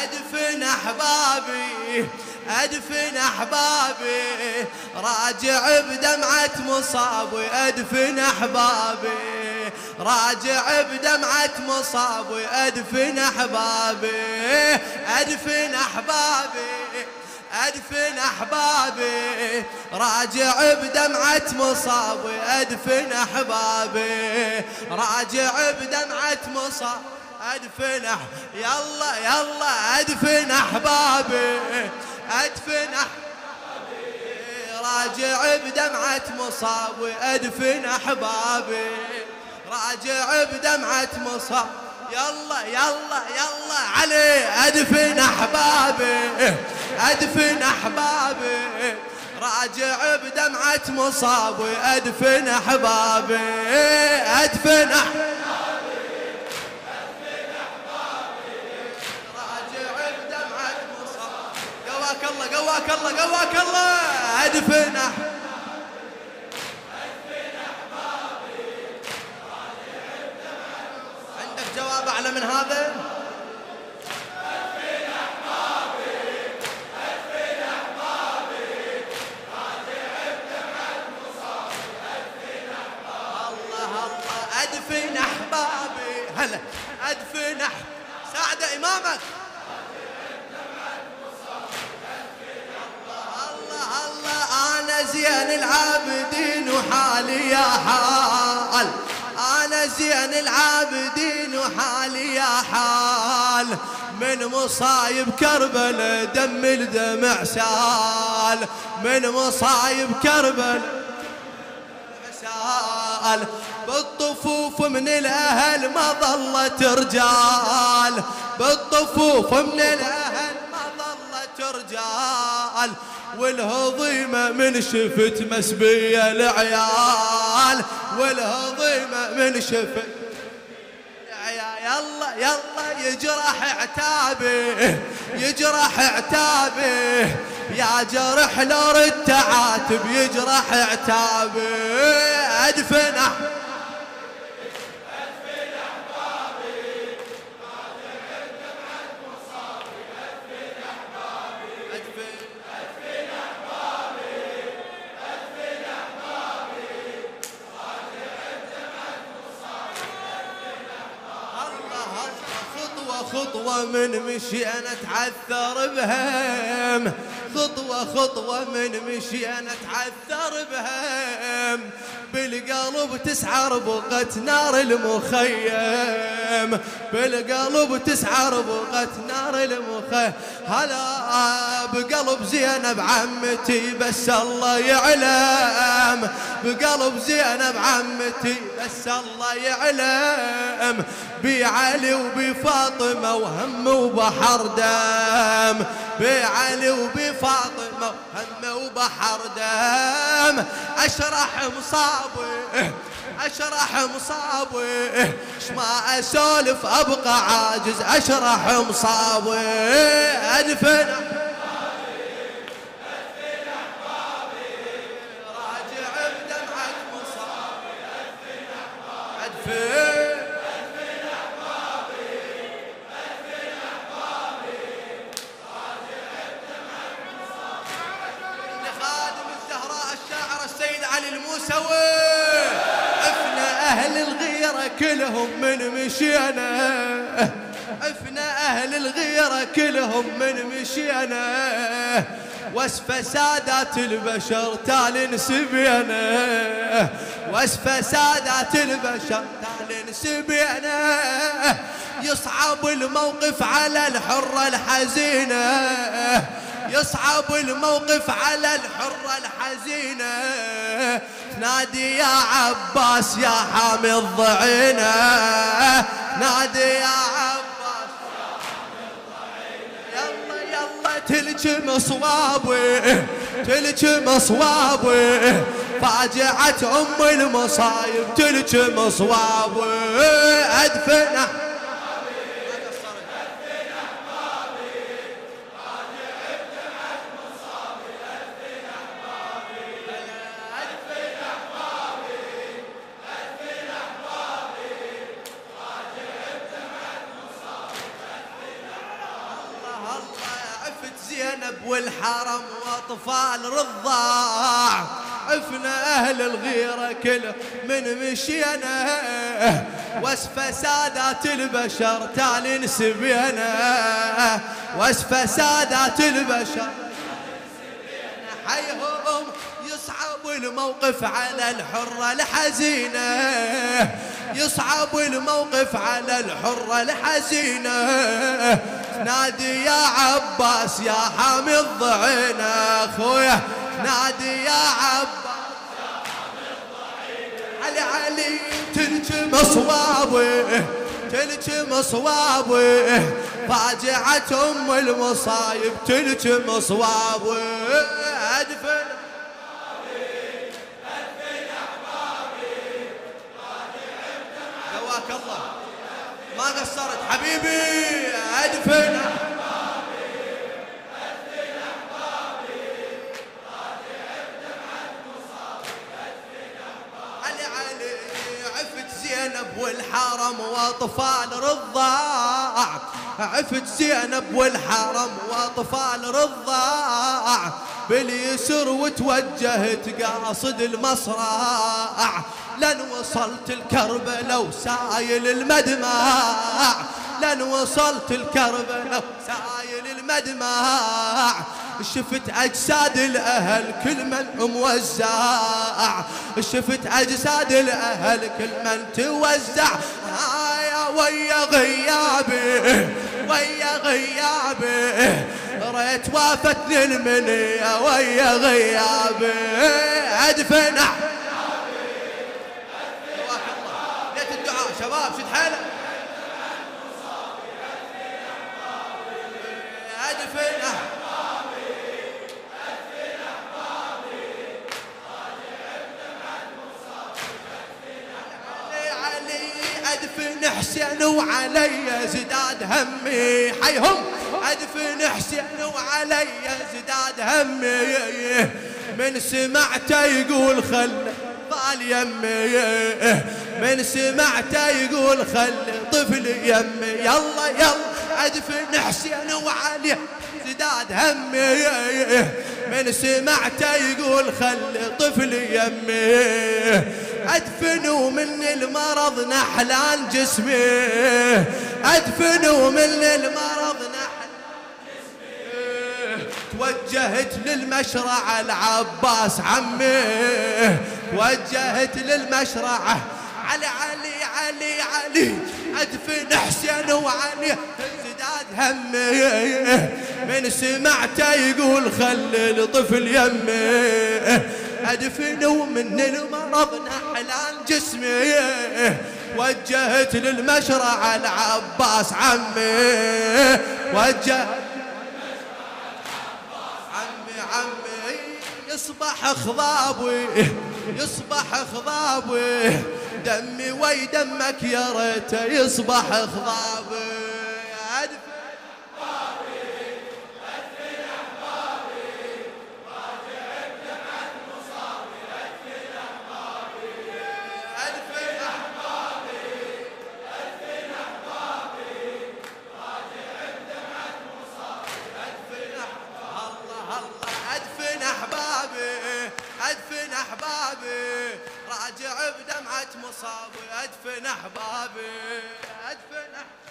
أدفن أحبابي أدفن أحبابي راجع بدمعة مصابي أدفن أحبابي راجع بدمعة مصابي أدفن أحبابي أدفن أحبابي أدفن أحبابي راجع بدمعة مصابي أدفن أحبابي راجع بدمعة مصابي أدفن يلا يلا أدفن أحبابي أدفن أحبابي راجع بدمعة مصابي أدفن أحبابي راجع بدمعة مصابي يلا يلا يلا علي أدفن أحبابي أدفن أحبابي راجع بدمعة مصابي أدفن أحبابي أدفن أحبابي راجع بدمعة مصابي قواك الله قواك الله قواك الله أدفن عندك جواب أعلى من هذا؟ أدفن أحبابي هلا أدفن ساعد إمامك الله الله أنا زين العابدين وحالي يا حال أنا زين العابدين وحالي يا حال من مصايب كربلاء دم الدمع سال من مصايب كربلاء سال بالطفوف من الأهل ما ظلت رجال بالطفوف من الأهل ما ظلت رجال والهضيمة من شفت مسبية العيال والهضيمة من شفت يلا يلا يجرح عتابي يجرح عتابي يا جرح لو رد تعاتب يجرح عتابي أدفن خطوة من مشي أنا أتعثر بهم خطوة خطوة من مشي أنا أتعثر بهم بالقلب تسعر بقت نار المخيم بالقلب تسعر بقت نار المخيم هلا بقلب زينب عمتي بس الله يعلم بقلب زينب عمتي بس الله يعلم بعلي وبفاطمة وهم وبحر دم بعلي وبفاطمة وهم وبحر دم أشرح مصابي أشرح مصابي ما أسولف أبقى عاجز أشرح مصابي أدفن راجع بدمعة مصابي أدفن علي الموسوي عفنا أهل الغيرة كلهم من مشينا عفنا أهل الغيرة كلهم من مشينا واسفى سادات البشر تال نسبينا واسفى سادات البشر تال نسبينا يصعب الموقف على الحرة الحزينة يصعب الموقف على الحرة الحزينة نادي يا عباس يا حامي الضعينة نادي يا عباس يا حامي الضعينة يلا يلا تلجم صوابي تلجم صوابي فاجعة أم المصايب تلجم صوابي أدفن زينب والحرم واطفال رضاع، عفنا اهل الغيرة كل من مشينا، واسفى سادات البشر تالي نسبينا، واسفى سادات البشر حيهم يصعب الموقف على الحرة الحزينة، يصعب الموقف على الحرة الحزينة، نادي يا عباس يا حامي الضعينة اخويا، نادي يا عباس يا حامي الضعينة، علي علي تلجم صوابه تلجم صوابه، فاجعة ام المصايب تلجم صوابه، ادفن جواك الله ما قصرت حبيبي، ادفن علي علي عفت زينب والحرم واطفال رضاع، عفت زينب والحرم واطفال رضاع، باليسر وتوجهت قاصد المصرع، لن وصلت الكربلة وسايل المدمع، لن وصلت الكربلة وسايل المدمع، شفت أجساد الأهل كل من موزع، شفت أجساد الأهل كل من توزع، يا ويا غيابي ويا غيابي، ريت وافتني المنية ويا غيابي، أدفن ليت الدعاء شباب شد حيلك، أدفن أدفن حسين وعلي زداد همي، حيهم أدفن حسين وعلي زداد همي، من سمعته يقول خل طال يمي، من سمعته يقول خل طفل يمي، يلا يلا أدفن حسين وعلي زداد همي، من سمعته يقول خل طفل يمي، أدفن ومن المرض نحلان جسمي، أدفن ومن المرض نحلان جسمي، توجهت للمشرع العباس عمي، توجهت للمشرع علي علي علي علي، أدفن حسين وعلي زداد همي، من سمعته يقول خلي طفل يمي، أدفن ومن المرض نحلان جسمي، وجهت للمشرع العباس عمي، وجهت عمي عمي، يصبح خضابي يصبح خضابي، دمي ويدمك يا ريته يصبح خضابي، أدفن أحبابي راجع بدمعة مصابي، أدفن أحبابي أدفن أحبابي.